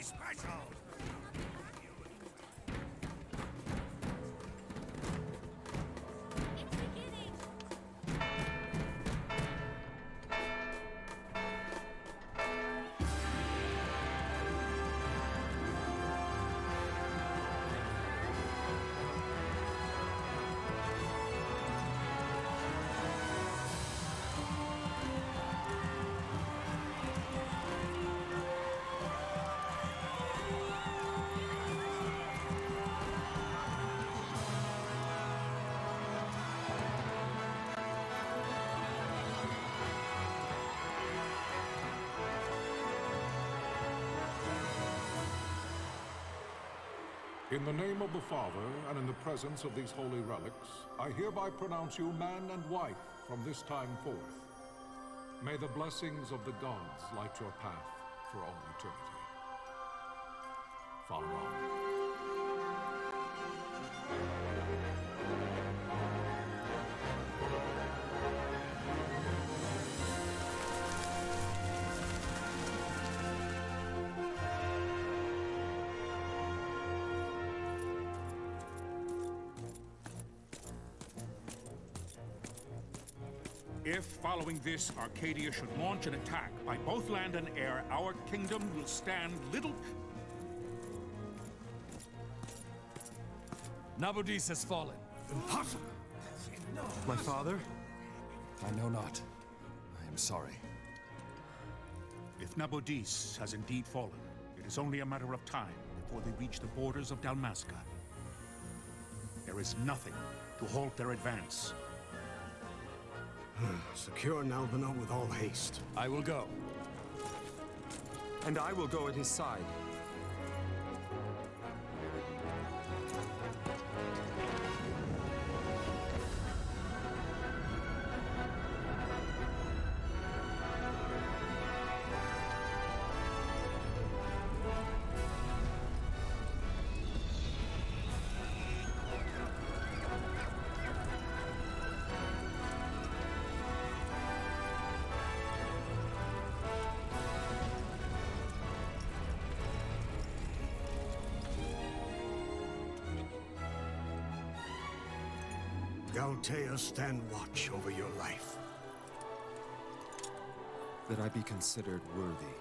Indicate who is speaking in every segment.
Speaker 1: special!
Speaker 2: It's beginning!
Speaker 3: In the name of the Father, and in the presence of these holy relics, I hereby pronounce you man and wife from this time forth. May the blessings of the gods light your path for all eternity. Far on.
Speaker 1: If, following this, Arcadia should launch an attack by both land and air, our kingdom will stand little...
Speaker 4: Nabudis has fallen.
Speaker 1: Impossible!
Speaker 4: My father? I know not. I am sorry.
Speaker 1: If Nabudis has indeed fallen, it is only a matter of time before they reach the borders of Dalmasca. There is nothing to halt their advance.
Speaker 5: Secure Nalbina with all haste.
Speaker 4: I will go.
Speaker 6: And I will go at his side.
Speaker 5: Galtea, stand watch over your life.
Speaker 6: That I be considered worthy.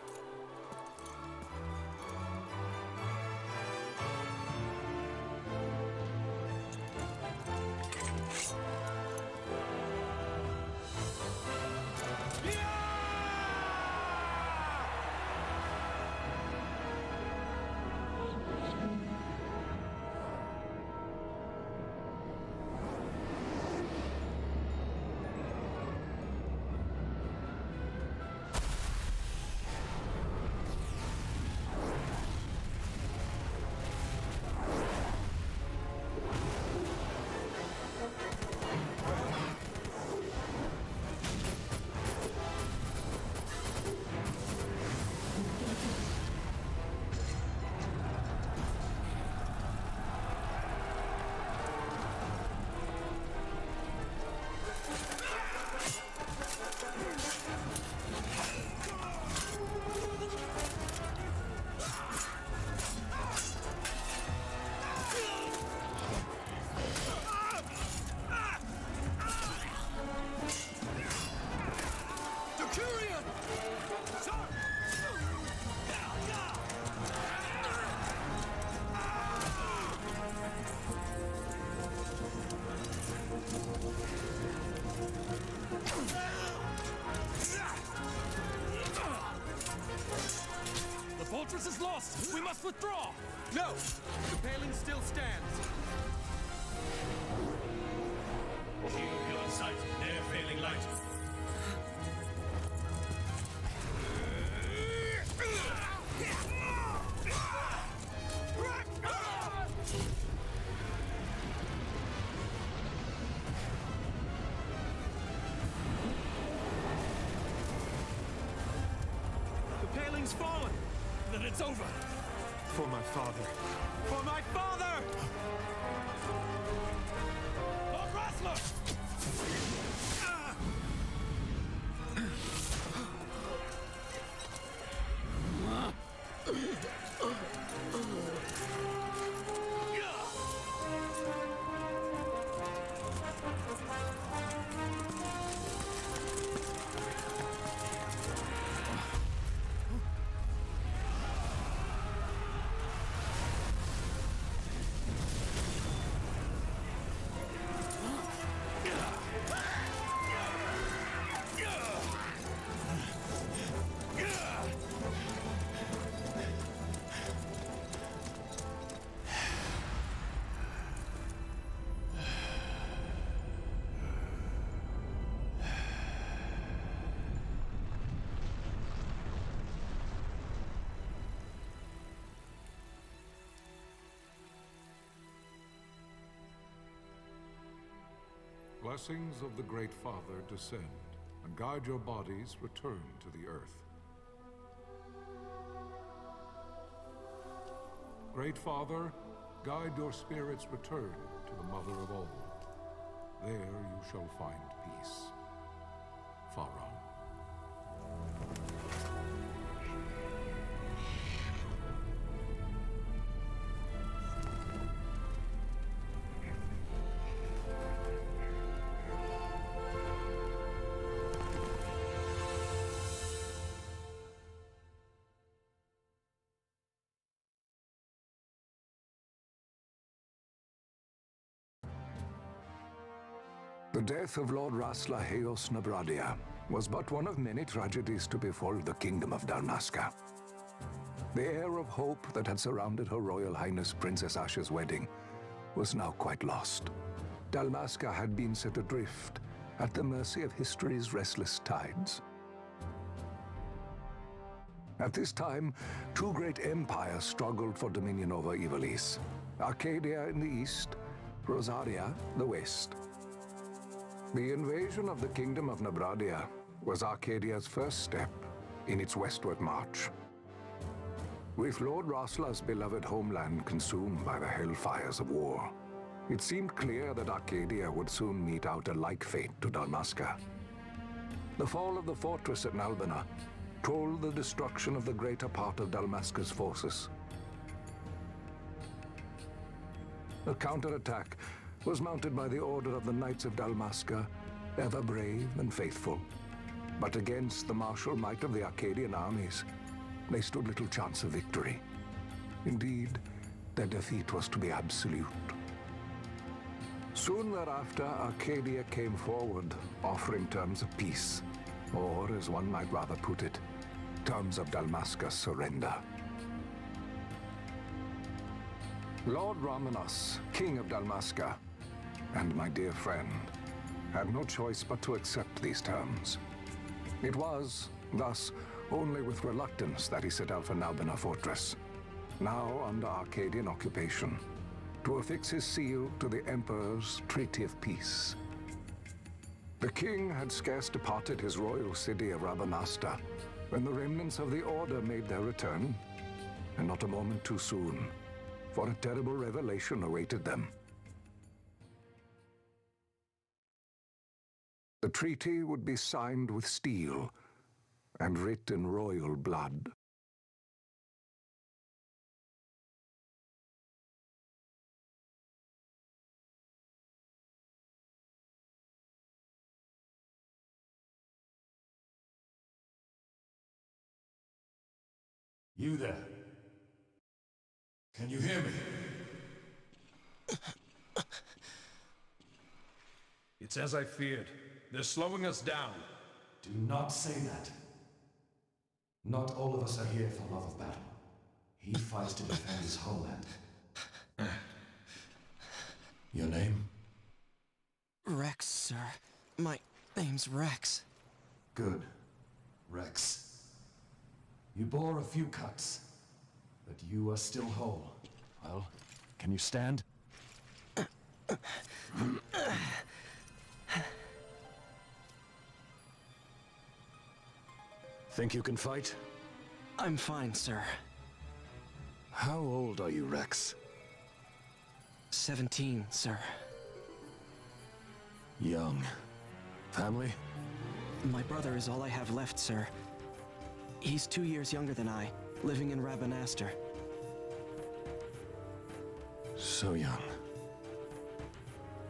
Speaker 4: The fortress is lost! We must withdraw!
Speaker 6: No! The paling still stands.
Speaker 7: Shield hill in sight, near failing light.
Speaker 6: The paling's fallen!
Speaker 4: Then it's over!
Speaker 6: For my father. For my father!
Speaker 4: Lord Rassler!
Speaker 3: blessings of the Great Father descend, and guide your bodies return to the earth. Great Father, guide your spirits return to the Mother of all. There you shall find peace. Pharaoh.
Speaker 2: The death of Lord Rasla Heos Nabradia was but one of many tragedies to befall the kingdom of Dalmasca. The air of hope that had surrounded Her Royal Highness Princess Asha's wedding was now quite lost. Dalmasca had been set adrift at the mercy of history's restless tides. At this time, two great empires struggled for dominion over Ivalice: Arcadia in the east, Rosaria the west. The invasion of the Kingdom of Nabradia was Arcadia's first step in its westward march. With Lord Rasla's beloved homeland consumed by the hellfires of war, it seemed clear that Arcadia would soon mete out a like fate to Dalmasca. The fall of the fortress at Nalbina told the destruction of the greater part of Dalmasca's forces. A counterattack was mounted by the Order of the Knights of Dalmasca, ever brave and faithful. But against the martial might of the Arcadian armies, they stood little chance of victory. Indeed, their defeat was to be absolute. Soon thereafter, Arcadia came forward, offering terms of peace, or, as one might rather put it, terms of Dalmasca's surrender. Lord Ramenos, King of Dalmasca, and my dear friend, had no choice but to accept these terms. It was, thus, only with reluctance that he set out for Nalbina Fortress, now under Arcadian occupation, to affix his seal to the Emperor's Treaty of Peace. The king had scarce departed his royal city of Rabanasta when the remnants of the Order made their return, and not a moment too soon, for a terrible revelation awaited them. The treaty would be signed with steel and writ in royal blood.
Speaker 7: You there? Can you hear me?
Speaker 6: It's as I feared. They're slowing us down.
Speaker 4: Do not say that. Not all of us are here for love of battle. He fights to defend his homeland. Your name?
Speaker 8: Rex, sir. My name's Rex.
Speaker 4: Good. Rex. You bore a few cuts, but you are still whole. Well, can you stand? Think you can fight?
Speaker 8: I'm fine, sir.
Speaker 4: How old are you, Rex?
Speaker 8: 17, sir.
Speaker 4: Young. Family?
Speaker 8: My brother is all I have left, sir. He's 2 years younger than I, living in Rabanastre.
Speaker 4: So young.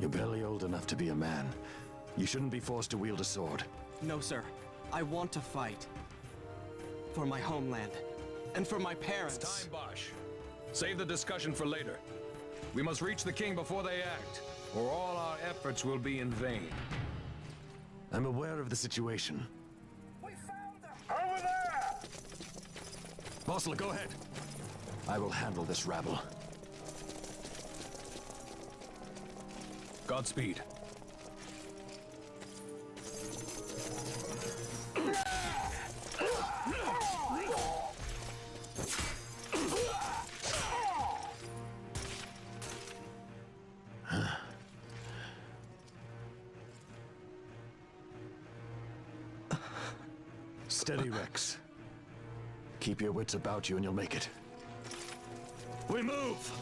Speaker 4: You're barely old enough to be a man. You shouldn't be forced to wield a sword.
Speaker 8: No, sir. I want to fight. For my homeland. And for my parents.
Speaker 6: It's time, Bosch. Save the discussion for later. We must reach the king before they act, or all our efforts will be in vain.
Speaker 4: I'm aware of the situation.
Speaker 7: We found them! Over there!
Speaker 4: Bossler, go ahead. I will handle this rabble.
Speaker 6: Godspeed.
Speaker 4: Steady, Rex. Keep your wits about you and you'll make it. We move!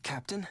Speaker 8: Captain?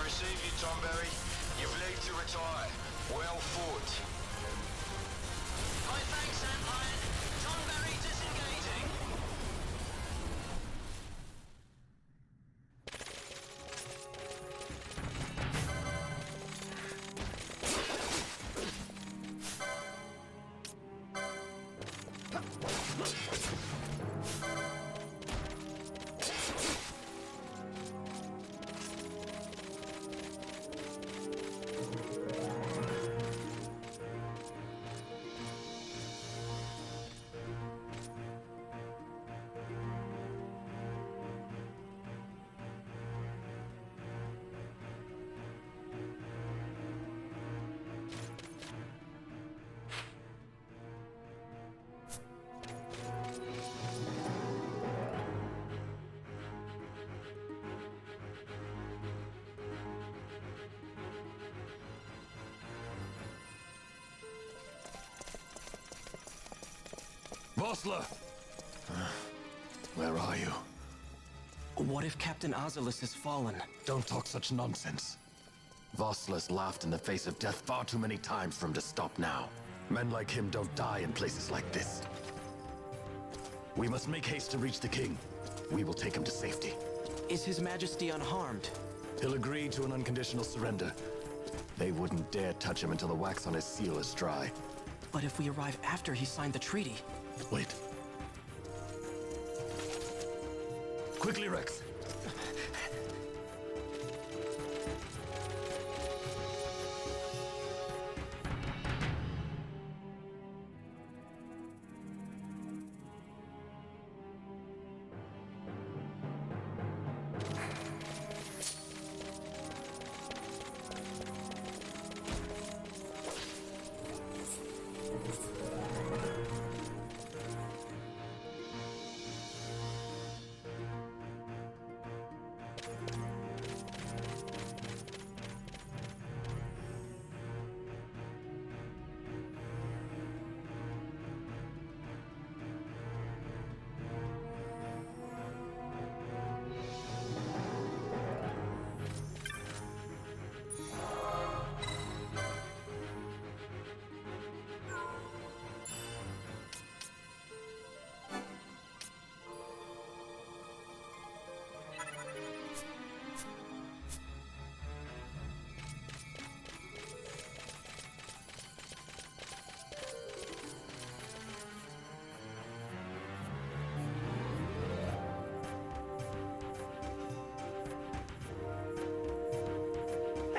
Speaker 9: Receive you, Tomberry. You've leave to retire. Well fought.
Speaker 10: My thanks, Antlion. Tomberry disengaging.
Speaker 6: Vossler!
Speaker 4: Where are you?
Speaker 8: What if Captain Azalis has fallen?
Speaker 4: Don't talk such nonsense. Vossler's laughed in the face of death far too many times for him to stop now. Men like him don't die in places like this. We must make haste to reach the king. We will take him to safety.
Speaker 8: Is His Majesty unharmed?
Speaker 4: He'll agree to an unconditional surrender. They wouldn't dare touch him until the wax on his seal is dry.
Speaker 8: But if we arrive after he signed the treaty?
Speaker 4: Wait. Quickly, Rex.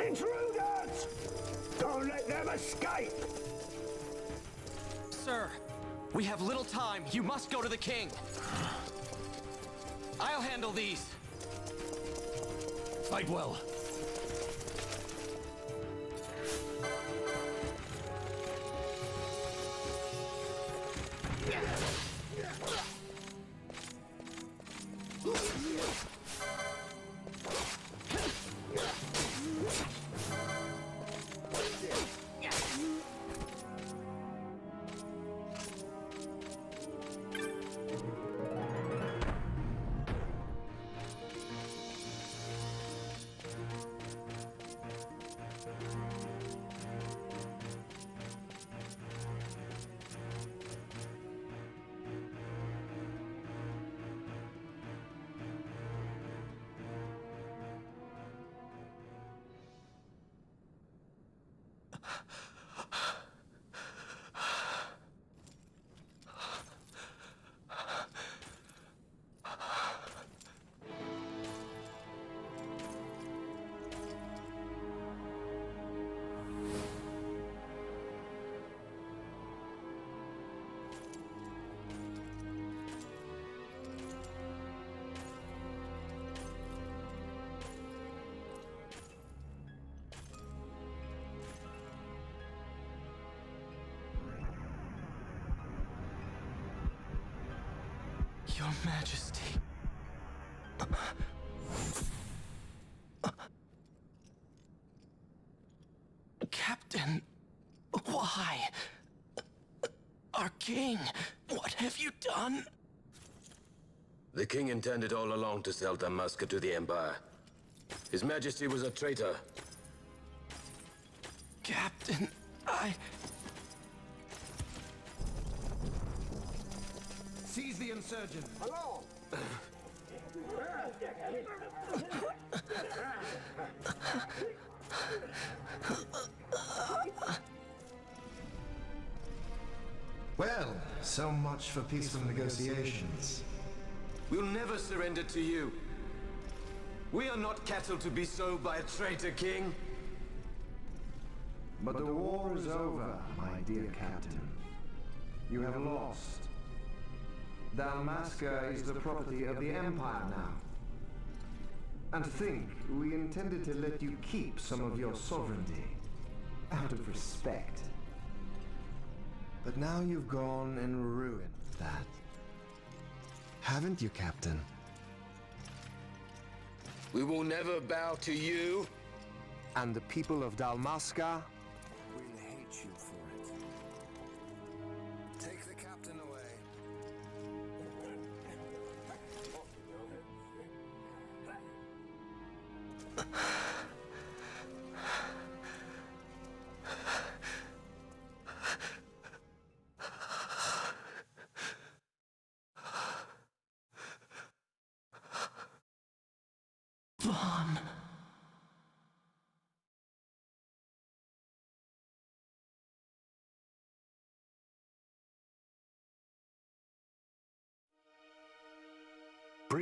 Speaker 5: Intruders! Don't let them escape!
Speaker 8: Sir, we have little time. You must go to the king. I'll handle these.
Speaker 4: Fight well.
Speaker 8: Your Majesty. Captain, why? Our king, what have you done?
Speaker 9: The king intended all along to sell Damaska to the Empire. His Majesty was a traitor.
Speaker 8: Captain,
Speaker 11: Seize the insurgent.
Speaker 5: Along!
Speaker 11: Well, so much for peaceful negotiations.
Speaker 9: We'll never surrender to you. We are not cattle to be sold by a traitor king.
Speaker 11: But the war is over, my dear captain. You have lost. Dalmasca is the property of the Empire now. And think, we intended to let you keep some of your sovereignty, out of respect. But now you've gone and ruined that. Haven't you, Captain?
Speaker 9: We will never bow to you.
Speaker 11: And the people of Dalmasca will hate you for it. Take the captain away.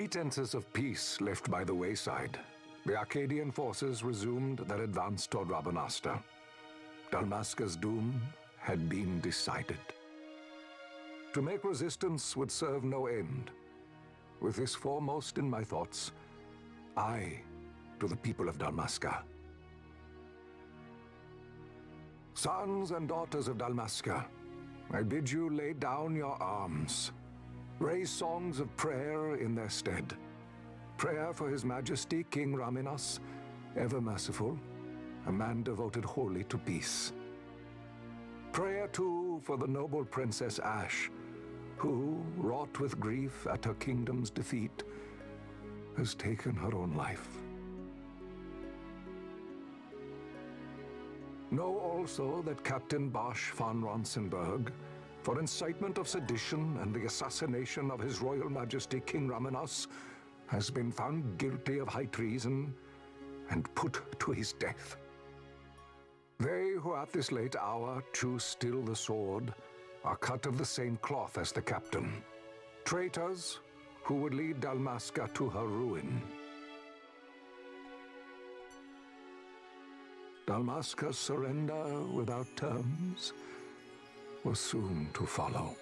Speaker 2: pretenses of peace left by the wayside, the Arcadian forces resumed their advance toward Rabanasta. Dalmasca's doom had been decided. To make resistance would serve no end. With this foremost in my thoughts, I to the people of Dalmasca. Sons and daughters of Dalmasca, I bid you lay down your arms. Raise songs of prayer in their stead. Prayer for His Majesty King Raminas, ever merciful, a man devoted wholly to peace. Prayer, too, for the noble Princess Ash, who, wrought with grief at her kingdom's defeat, has taken her own life. Know also that Captain Bosch von Ronsenberg, for incitement of sedition and the assassination of His Royal Majesty King Raminas, has been found guilty of high treason and put to his death. They who at this late hour choose still the sword are cut of the same cloth as the captain. Traitors who would lead Dalmasca to her ruin. Dalmasca's surrender without terms was soon to follow.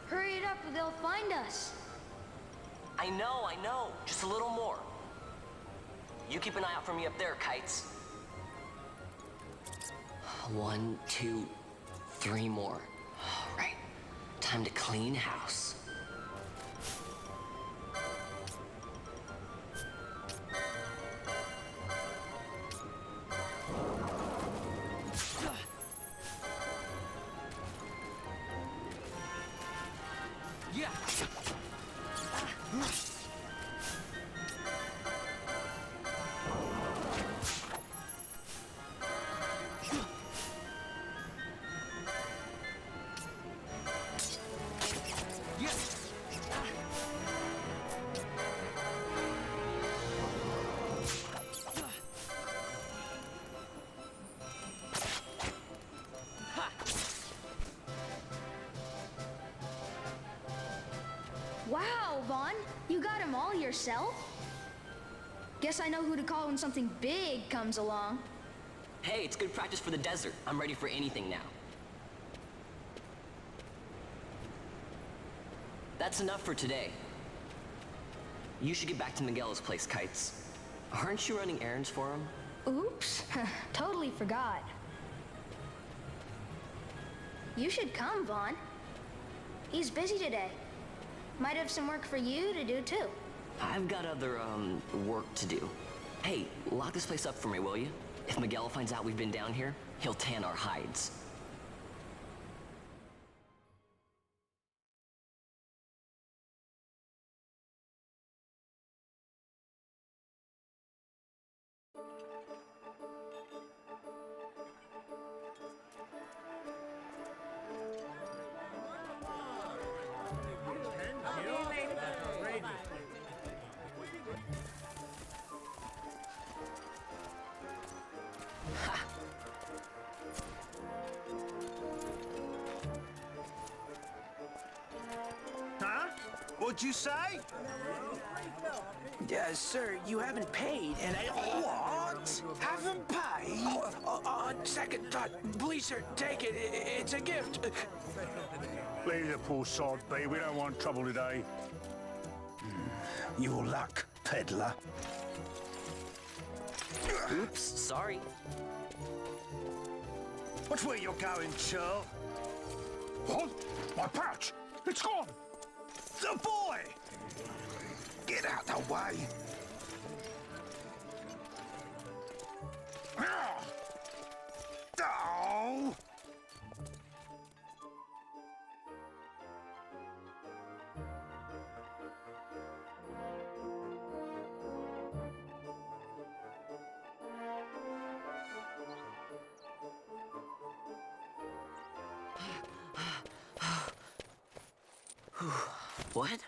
Speaker 12: Hurry it up or they'll find us.
Speaker 10: I know. Just a little more. You keep an eye out for me up there, Kites. 1, 2, 3 more. All right. Time to clean house.
Speaker 12: Wow, Vaughn, you got him all yourself? Guess I know who to call when something big comes along.
Speaker 10: Hey, it's good practice for the desert. I'm ready for anything now. That's enough for today. You should get back to Miguel's place, Kites. Aren't you running errands for him?
Speaker 12: Oops, totally forgot. You should come, Vaughn. He's busy today. Might have some work for you to do, too.
Speaker 10: I've got other, work to do. Hey, lock this place up for me, will you? If Miguel finds out we've been down here, he'll tan our hides.
Speaker 13: What'd you say?
Speaker 14: Sir, you haven't paid, and I...
Speaker 13: What? Haven't paid?
Speaker 14: On second thought, please, sir, take it. It's a gift.
Speaker 1: Leave the poor sod be. We don't want trouble today.
Speaker 13: Your luck, peddler.
Speaker 10: Oops, sorry.
Speaker 13: Watch where you're going, churl.
Speaker 1: What? My pouch! It's gone!
Speaker 13: The boy! Get out the way. go!
Speaker 10: What?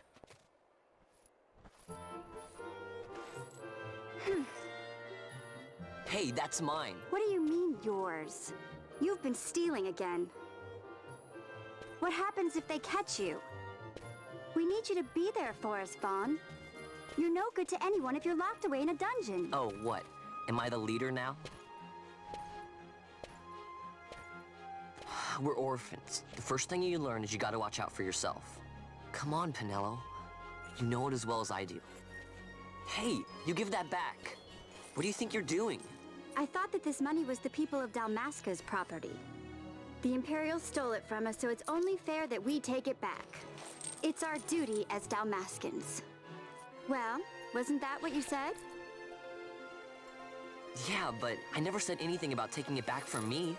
Speaker 10: Hey, that's mine.
Speaker 15: What do you mean, yours? You've been stealing again. What happens if they catch you? We need you to be there for us, Vaughn. You're no good to anyone if you're locked away in a dungeon.
Speaker 10: Oh, what? Am I the leader now? We're orphans. The first thing you learn is you gotta watch out for yourself. Come on, Pinello. You know it as well as I do. Hey, you give that back. What do you think you're doing?
Speaker 15: I thought that this money was the people of Dalmasca's property. The Imperials stole it from us, so it's only fair that we take it back. It's our duty as Dalmascans. Well, wasn't that what you said?
Speaker 10: Yeah, but I never said anything about taking it back from me.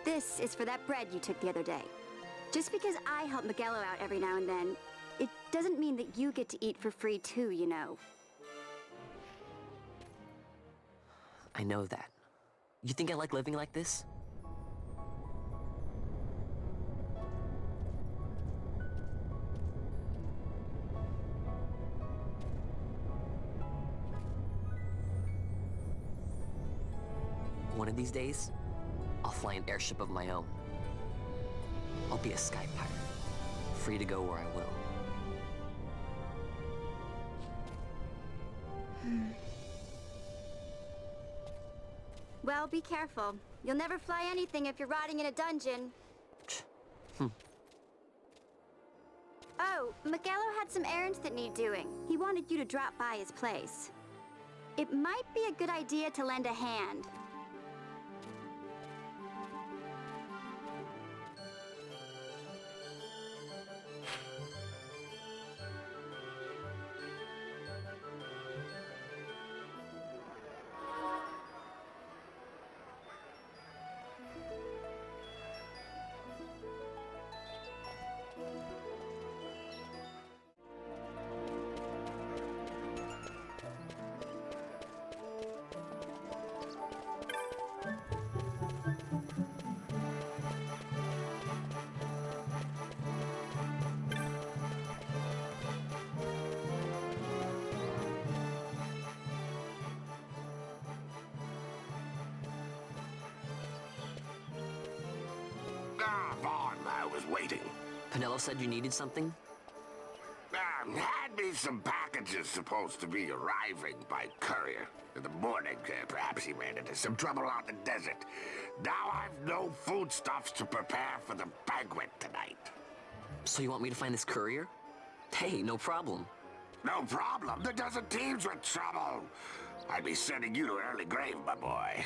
Speaker 15: This is for that bread you took the other day. Just because I help Miguelo out every now and then, it doesn't mean that you get to eat for free too, you know.
Speaker 10: I know that. You think I like living like this? One of these days, I'll fly an airship of my own. I'll be a sky pirate, free to go where I will.
Speaker 15: Well, be careful. You'll never fly anything if you're rotting in a dungeon. Oh, Miguelo had some errands that need doing. He wanted you to drop by his place. It might be a good idea to lend a hand.
Speaker 13: Vaughn, I was waiting.
Speaker 10: Pinello said you needed something?
Speaker 13: Had me some packages supposed to be arriving by courier. In the morning, perhaps he ran into some trouble out in the desert. Now I've no foodstuffs to prepare for the banquet tonight.
Speaker 10: So you want me to find this courier? Hey, no problem.
Speaker 13: No problem. The desert teems with trouble. I'd be sending you to an early grave, my boy.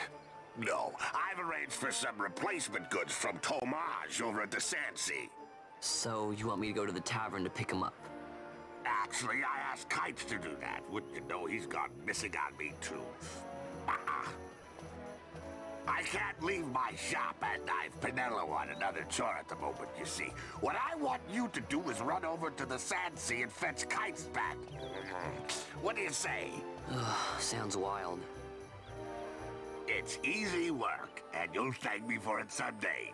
Speaker 13: No, I've arranged for some replacement goods from Tomage over at the Sandsea.
Speaker 10: So you want me to go to the tavern to pick him up?
Speaker 13: Actually, I asked Kites to do that. Wouldn't you know he's gone missing on me, too. I can't leave my shop, and I've Pinello on another chore at the moment, you see. What I want you to do is run over to the Sandsea and fetch Kites back. What do you say?
Speaker 10: Sounds wild.
Speaker 13: It's easy work, and you'll thank me for it someday.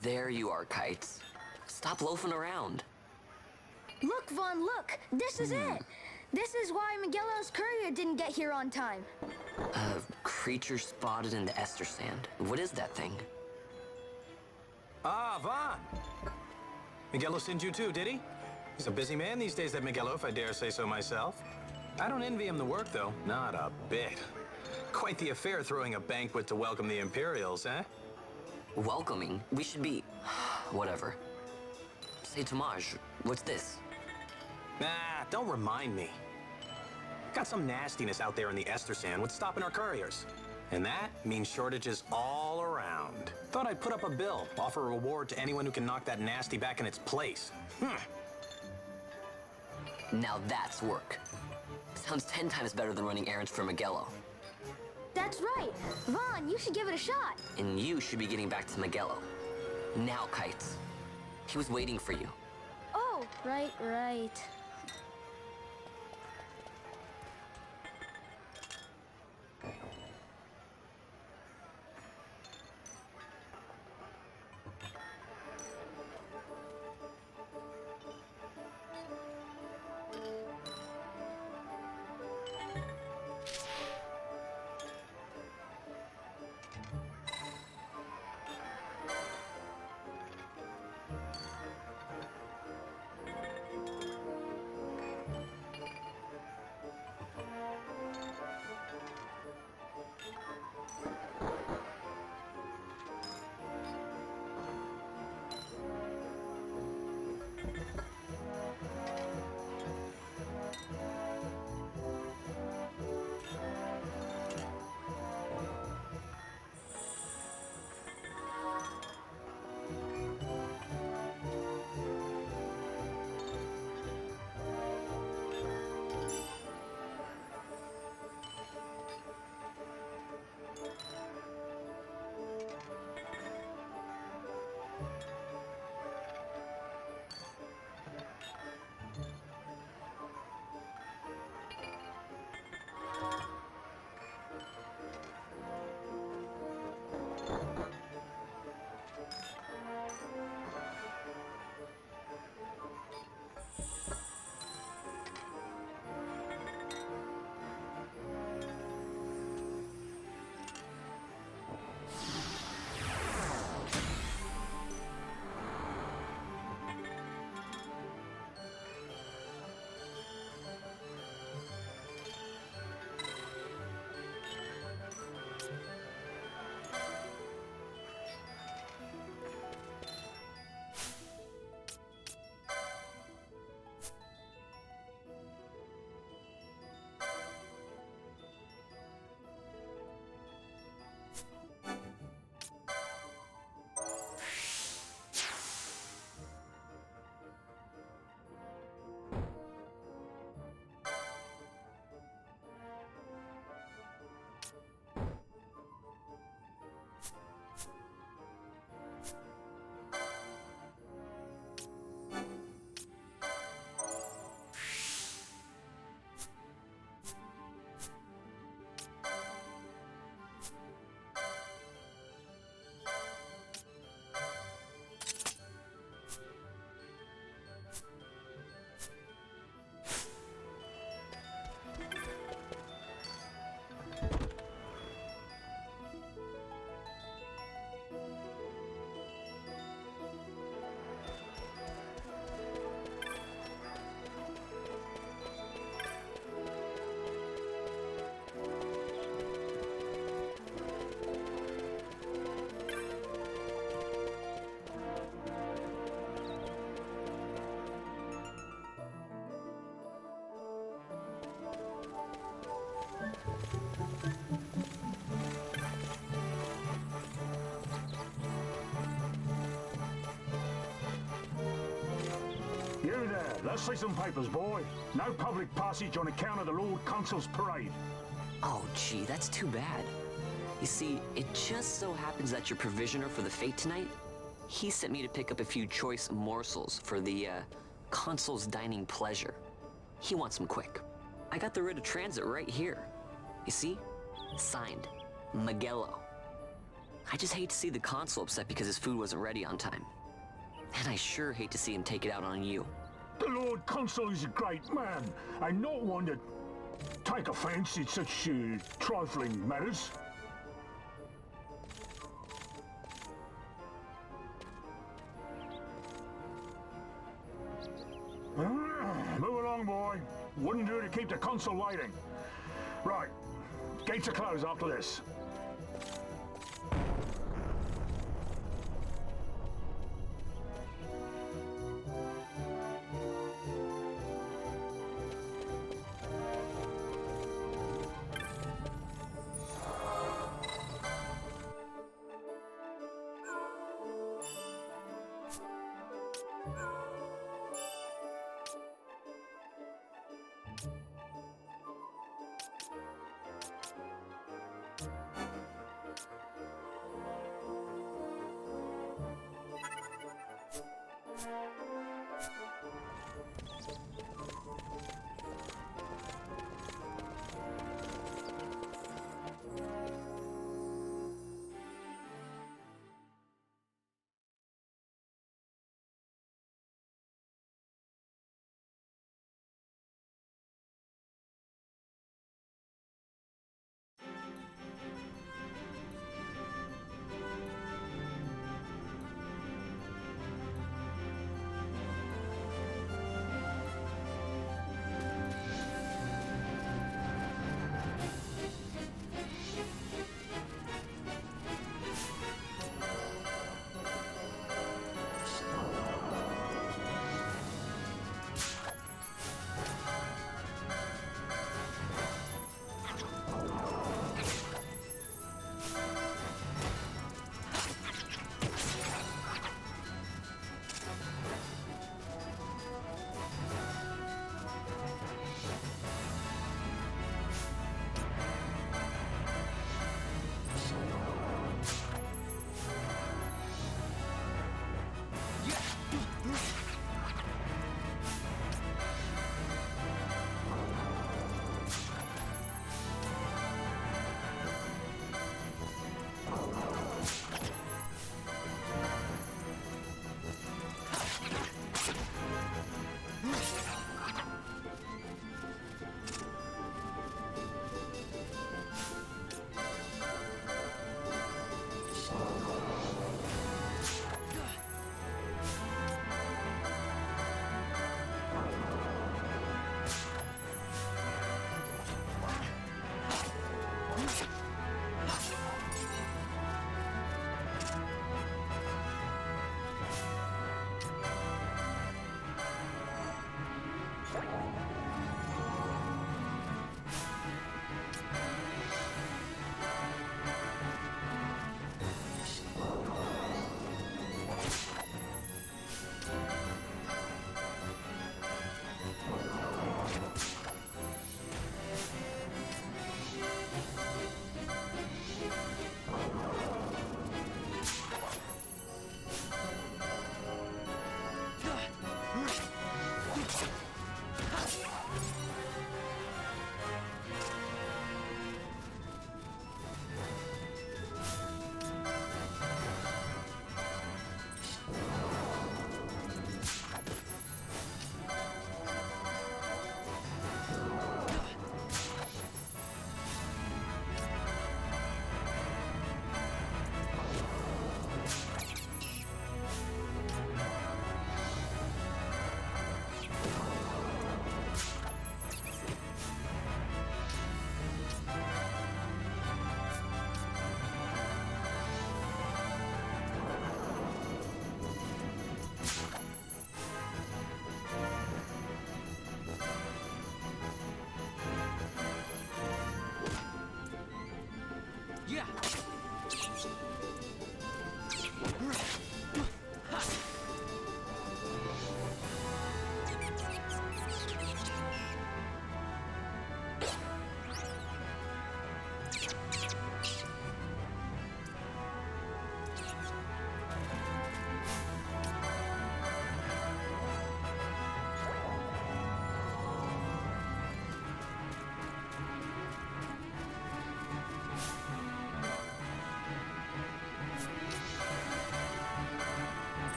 Speaker 10: There you are, Kites. Stop loafing around.
Speaker 12: Look, Vaughn, look! This is it! This is why Miguelo's courier didn't get here on time.
Speaker 10: Creature spotted in the Ester Sand. What is that thing?
Speaker 16: Ah, Vaughn! Miguelo sent you too, did he? He's a busy man these days, that Miguelo, if I dare say so myself. I don't envy him the work, though. Not a bit. Quite the affair throwing a banquet to welcome the Imperials, eh?
Speaker 10: Welcoming? We should be... whatever. Say, Tamaj, what's this?
Speaker 16: Nah, don't remind me. Got some nastiness out there in the Ester Sand. What's stopping our couriers? And that means shortages all around. Thought I'd put up a bill, offer a reward to anyone who can knock that nasty back in its place.
Speaker 10: Now that's work. Sounds 10 times better than running errands for Miguelo.
Speaker 12: That's right. Vaughn, you should give it a shot.
Speaker 10: And you should be getting back to Miguelo. Now, Kites. He was waiting for you.
Speaker 12: Oh, right.
Speaker 17: You there, let's see some papers, boy. No public passage on account of the Lord Consul's parade.
Speaker 10: Oh, gee, that's too bad. You see, it just so happens that your provisioner for the fete tonight, he sent me to pick up a few choice morsels for the, Consul's dining pleasure. He wants them quick. I got the writ of transit right here. You see? Signed, Miguelo. I just hate to see the Consul upset because his food wasn't ready on time. And I sure hate to see him take it out on you.
Speaker 17: The Lord Consul is a great man, and not one to take offence in such trifling matters. Move along, boy. Wouldn't do to keep the Consul waiting. Right. Gates are closed after this.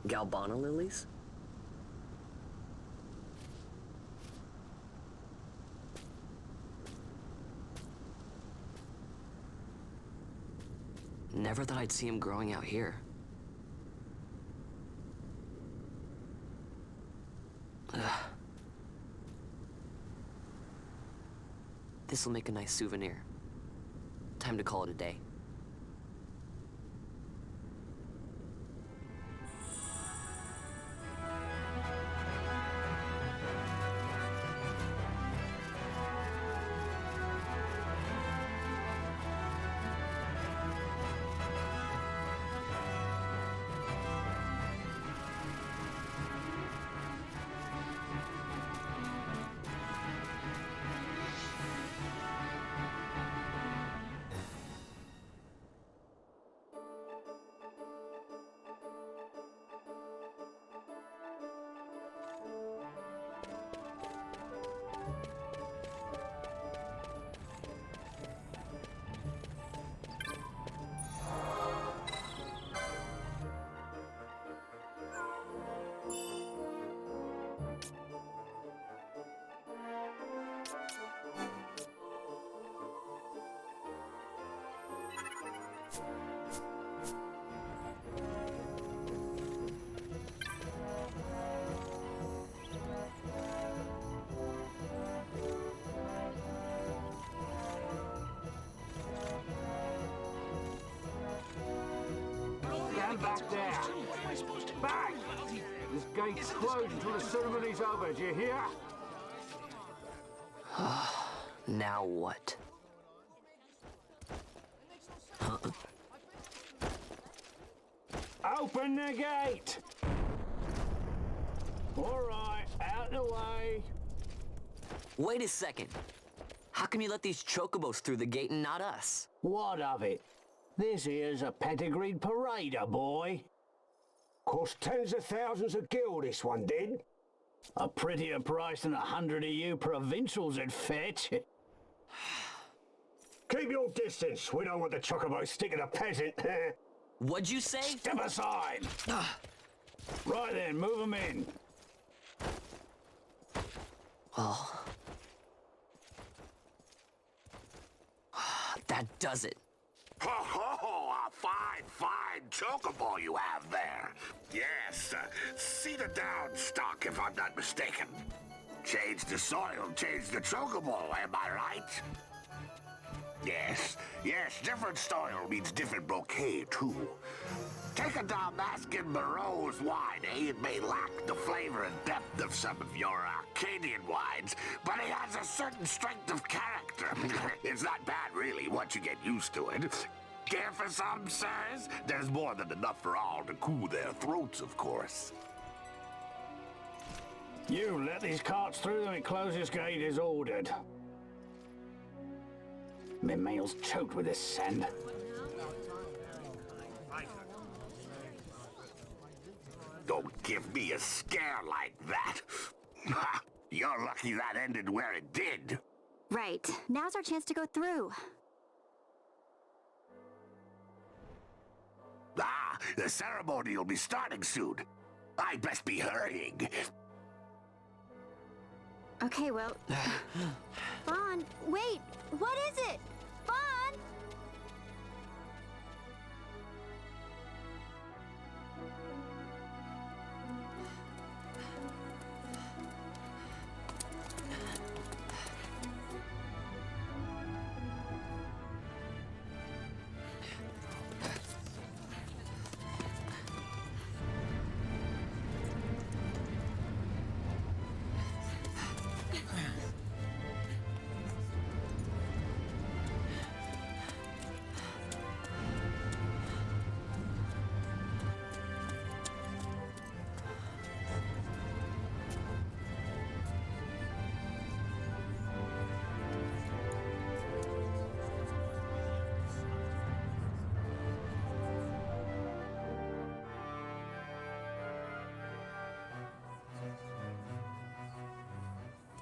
Speaker 10: Galbana lilies? Never thought I'd see him growing out here. This'll make a nice souvenir. Time to call it a day.
Speaker 17: Stand back there. Back! This gate's closed until the ceremony's over, do you hear?
Speaker 10: Now what?
Speaker 17: Open the gate! All right, out the way.
Speaker 10: Wait a second. How come you let these chocobos through the gate and not us?
Speaker 17: What of it? This here's a pedigreed parader, boy. Cost tens of thousands of gil, this one did. A prettier price than 100 of you provincials would fetch. Keep your distance. We don't want the chocobo sticking a peasant.
Speaker 10: What'd you say?
Speaker 17: Step aside. Right then, move them in.
Speaker 10: Well... that does it.
Speaker 13: Ho ho ho! A fine chocobo you have there. Yes, cedar down stock if I'm not mistaken. Change the soil, change the chocobo, am I right? Yes, different soil means different bouquet, too. Take a Dalmascan Moreau's wine, eh? It may lack the flavor and depth of some of your Arcadian wines, but it has a certain strength of character. It's not bad, really, once you get used to it. Care for some, sirs? There's more than enough for all to cool their throats, of course.
Speaker 17: You let these carts through when closest gate is ordered. My mail's choked with this sand.
Speaker 13: Don't give me a scare like that. You're lucky that ended where it did.
Speaker 15: Right. Now's our chance to go through.
Speaker 13: The ceremony will be starting soon. I'd best be hurrying.
Speaker 15: Okay, well... Vaughn, wait! What is it? Vaughn!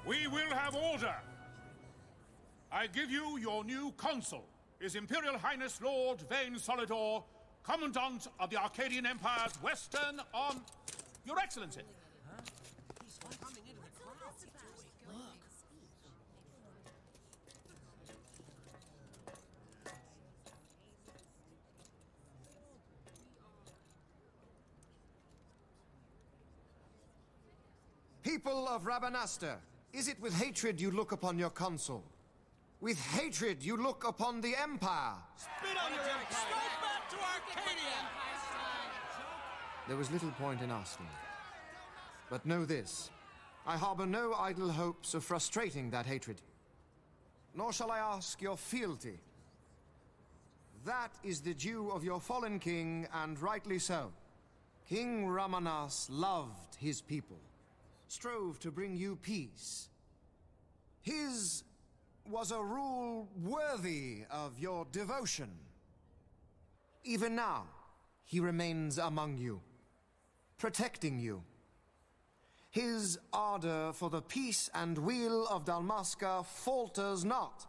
Speaker 1: We will have order. I give you your new consul, His Imperial Highness Lord Vane Solidor, Commandant of the Arcadian Empire's Western on... Your Excellency.
Speaker 11: People of Rabanastre, is it with hatred you look upon your consul? With hatred you look upon the Empire?
Speaker 14: Spit on your empire! Straight back to Arcadia!
Speaker 11: There was little point in asking. But know this, I harbor no idle hopes of frustrating that hatred. Nor shall I ask your fealty. That is the due of your fallen king, and rightly so. King Ramanas loved his people, strove to bring you peace. His was a rule worthy of your devotion. Even now, he remains among you, protecting you. His ardor for the peace and weal of Dalmasca falters not.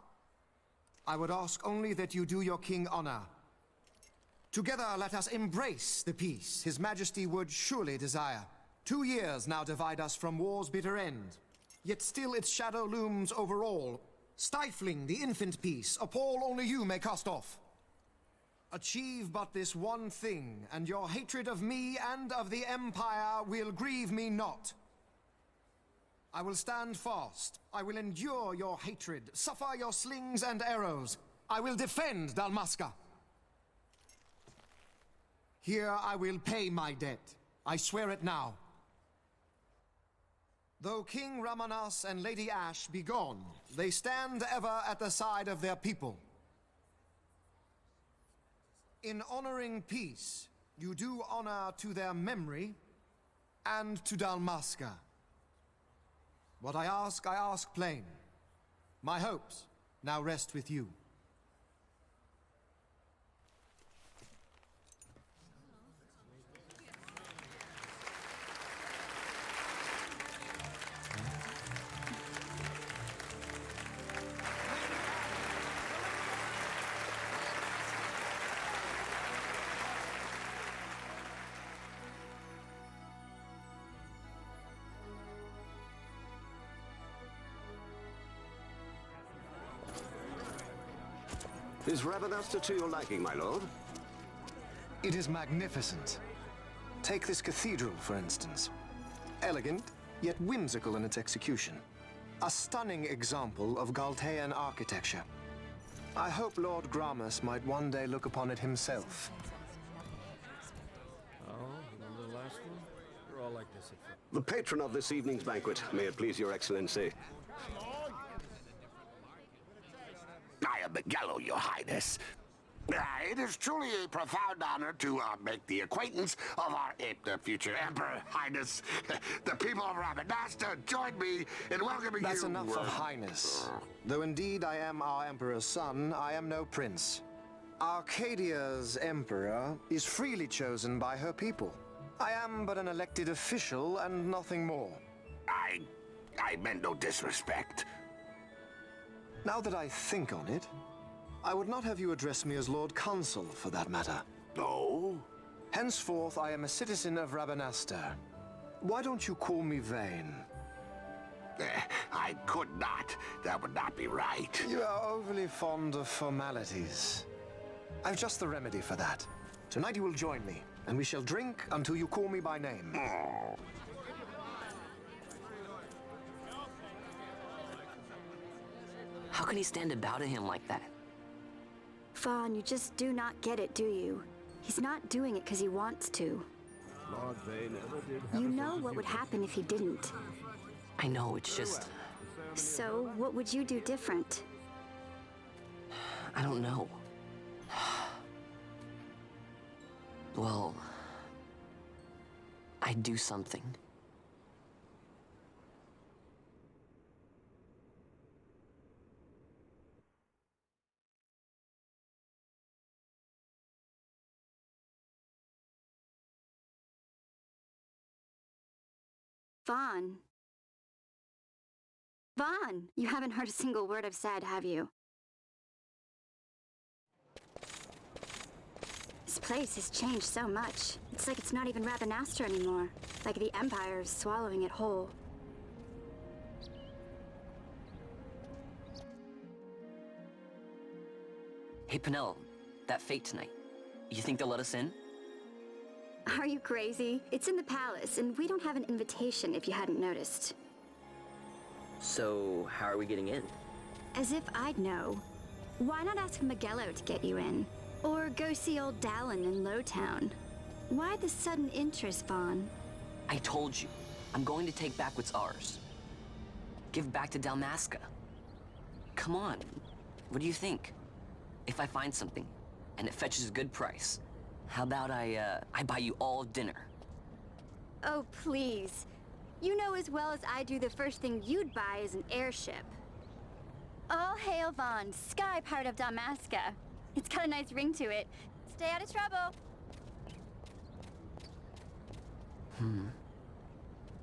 Speaker 11: I would ask only that you do your king honor. Together let us embrace the peace His Majesty would surely desire. 2 years now divide us from war's bitter end, yet still its shadow looms over all, stifling the infant peace a pall only you may cast off. Achieve but this one thing, and your hatred of me and of the Empire will grieve me not. I will stand fast. I will endure your hatred, suffer your slings and arrows. I will defend Dalmasca. Here I will pay my debt. I swear it now. Though King Ramanas and Lady Ash be gone, they stand ever at the side of their people. In honoring peace, you do honor to their memory and to Dalmasca. What I ask plain. My hopes now rest with you.
Speaker 5: Is Rabanastre to your liking, my lord?
Speaker 11: It is magnificent. Take this cathedral, for instance. Elegant, yet whimsical in its execution. A stunning example of Galtean architecture. I hope Lord Gramus might one day look upon it himself.
Speaker 6: Oh, remember the last one? You're all like this at first.
Speaker 5: The patron of this evening's banquet, may it please your excellency.
Speaker 13: I am Miguelo, your highness. It is truly a profound honor to make the acquaintance of our future emperor, highness. The people of Rabanastre join me in welcoming you.
Speaker 11: That's enough of highness. Though indeed I am our emperor's son, I am no prince. Arcadia's emperor is freely chosen by her people. I am but an elected official and nothing more.
Speaker 13: I meant no disrespect.
Speaker 11: Now that I think on it, I would not have you address me as Lord Consul, for that matter.
Speaker 13: No?
Speaker 11: Henceforth, I am a citizen of Rabanastre. Why don't you call me Vane?
Speaker 13: I could not. That would not be right.
Speaker 11: You are overly fond of formalities. I've just the remedy for that. Tonight you will join me, and we shall drink until you call me by name.
Speaker 10: How can he stand about him like that?
Speaker 15: Fawn, you just do not get it, do you? He's not doing it because he wants to.
Speaker 5: Lord Vane ever did have
Speaker 15: You know what would happen if he didn't.
Speaker 10: I know, it's just...
Speaker 15: So, what would you do different?
Speaker 10: I don't know. Well... I'd do something.
Speaker 15: Vaughn. Vaughn, you haven't heard a single word I've said, have you? place has changed so much. It's like it's not even Rabanastre anymore. Like the Empire is swallowing it whole.
Speaker 10: Hey, Penel, that fete tonight. You think they'll let us in?
Speaker 15: Are you crazy? It's in the palace, and we don't have an invitation if you hadn't noticed.
Speaker 10: So, how are we getting in?
Speaker 15: As if I'd know. Why not ask Magello to get you in? Or go see old Dallin in Lowtown? Why the sudden interest, Vaughn?
Speaker 10: I told you, I'm going to take back what's ours. Give back to Dalmasca. Come on, what do you think? If I find something, and it fetches a good price, how about I buy you all dinner?
Speaker 15: Oh, please. You know as well as I do the first thing you'd buy is an airship. All hail Vaughn, sky part of Dalmasca. It's got a nice ring to it. Stay out of trouble.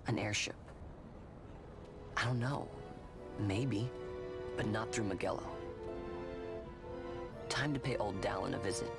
Speaker 10: An airship. I don't know. Maybe, but not through Magello. Time to pay old Dallin a visit.